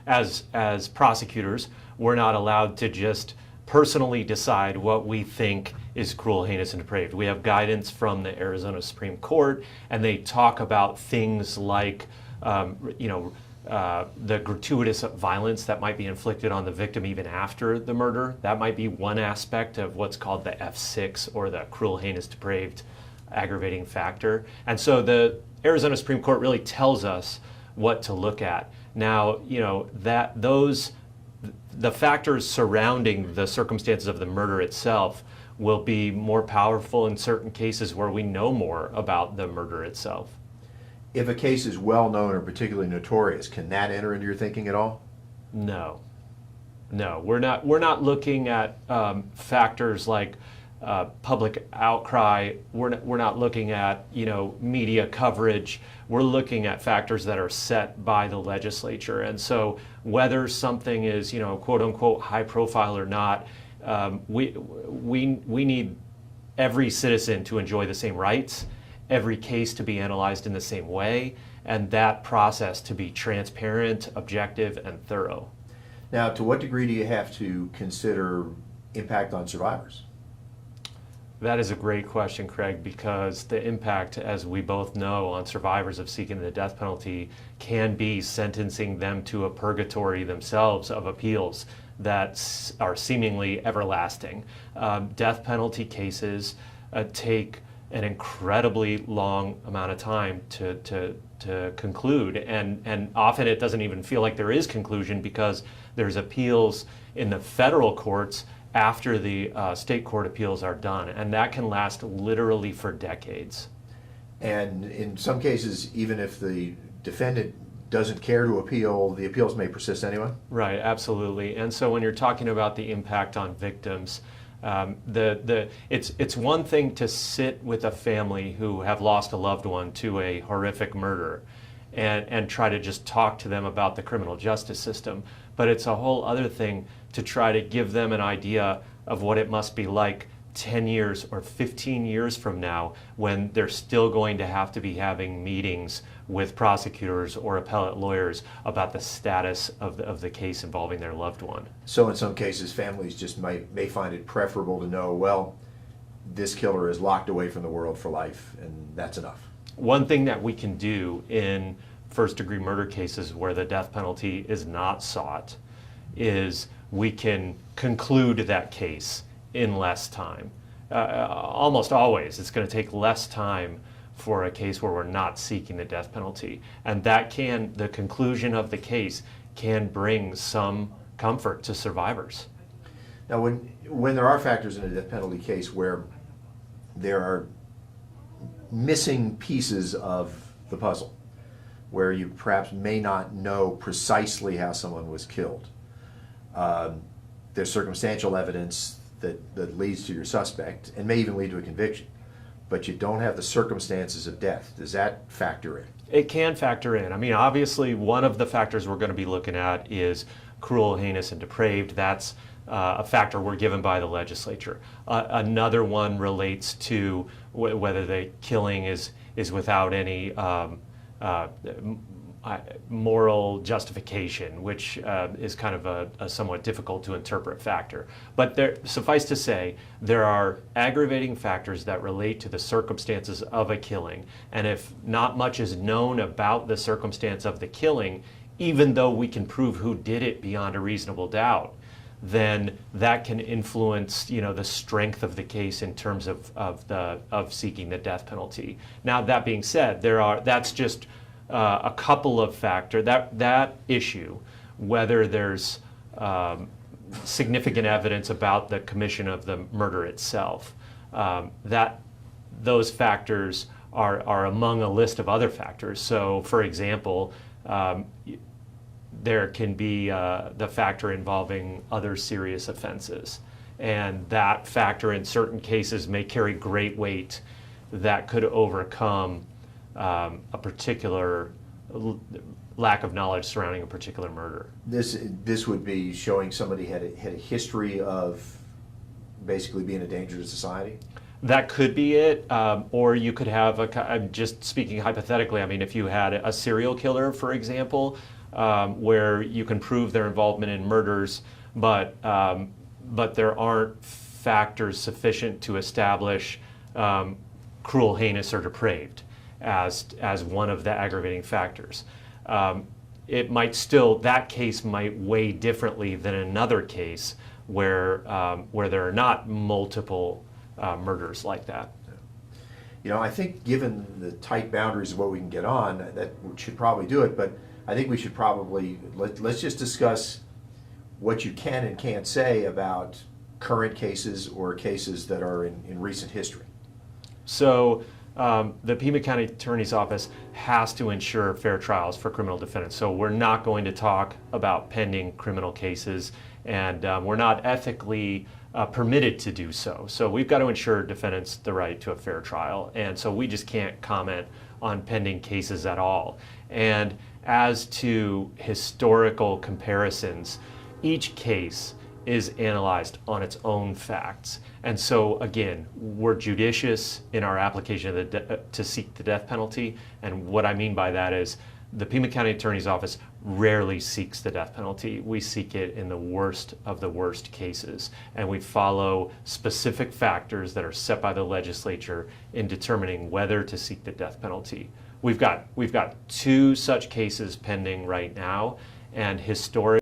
as prosecutors, we're not allowed to just personally decide what we think is cruel, heinous, and depraved. We have guidance from the Arizona Supreme Court, and they talk about things like, the gratuitous violence that might be inflicted on the victim even after the murder. That might be one aspect of what's called the F6, or the cruel, heinous, depraved aggravating factor. And so the Arizona Supreme Court really tells us what to look at. Now, the factors surrounding the circumstances of the murder itself will be more powerful in certain cases where we know more about the murder itself. If a case is well known or particularly notorious, can that enter into your thinking at all? No, we're not looking at factors like public outcry. We're not looking at media coverage. We're looking at factors that are set by the legislature. And so whether something is quote unquote high profile or not, we need every citizen to enjoy the same rights, every case to be analyzed in the same way, and that process to be transparent, objective, and thorough. Now, to what degree do you have to consider impact on survivors? That is a great question, Craig, because the impact, as we both know, on survivors of seeking the death penalty can be sentencing them to a purgatory themselves of appeals that are seemingly everlasting. Death penalty cases take an incredibly long amount of time to conclude, and often it doesn't even feel like there is conclusion because there's appeals in the federal courts after the state court appeals are done, and that can last literally for decades. And in some cases, even if the defendant doesn't care to appeal, the appeals may persist anyway? Right, absolutely. And so when you're talking about the impact on victims, it's one thing to sit with a family who have lost a loved one to a horrific murder and try to just talk to them about the criminal justice system. But it's a whole other thing to try to give them an idea of what it must be like 10 years or 15 years from now when they're still going to have to be having meetings with prosecutors or appellate lawyers about the status of the case involving their loved one. So in some cases, families just may find it preferable to know, well, this killer is locked away from the world for life, and that's enough. One thing that we can do in first-degree murder cases where the death penalty is not sought is we can conclude that case in less time. Almost always, it's going to take less time for a case where we're not seeking the death penalty. And the conclusion of the case can bring some comfort to survivors. Now, when there are factors in a death penalty case where there are missing pieces of the puzzle, where you perhaps may not know precisely how someone was killed, there's circumstantial evidence that leads to your suspect and may even lead to a conviction, but you don't have the circumstances of death. Does that factor in? It can factor in. I mean, obviously, one of the factors we're going to be looking at is cruel, heinous, and depraved. That's a factor we're given by the legislature. Another one relates to whether the killing is without any moral justification, which is kind of a somewhat difficult to interpret factor. But suffice to say, there are aggravating factors that relate to the circumstances of a killing. And if not much is known about the circumstance of the killing, even though we can prove who did it beyond a reasonable doubt, then that can influence, the strength of the case in terms of seeking the death penalty. Now, that being said, that's just a couple of factors. That issue, whether there's significant evidence about the commission of the murder itself, those factors are among a list of other factors. So, for example, there can be the factor involving other serious offenses, and that factor in certain cases may carry great weight that could overcome a particular lack of knowledge surrounding a particular murder. This would be showing somebody had a history of basically being a danger to society? That could be it, or you could have I'm just speaking hypothetically, I mean, if you had a serial killer, for example, where you can prove their involvement in murders, but there aren't factors sufficient to establish cruel, heinous, or depraved as one of the aggravating factors. It might still, that case might weigh differently than another case where there are not multiple murders like that. You know, I think given the tight boundaries of what we can get on, that should probably do it, but I think we should probably, let's just discuss what you can and can't say about current cases or cases that are in recent history. So the Pima County Attorney's Office has to ensure fair trials for criminal defendants. So we're not going to talk about pending criminal cases, and we're not ethically permitted to do so. So we've got to ensure defendants the right to a fair trial, and so we just can't comment on pending cases at all. And as to historical comparisons, each case is analyzed on its own facts. And so again, we're judicious in our application of to seek the death penalty. And what I mean by that is the Pima County Attorney's Office rarely seeks the death penalty. We seek it in the worst of the worst cases. And we follow specific factors that are set by the legislature in determining whether to seek the death penalty. We've got 2 such cases pending right now, and historically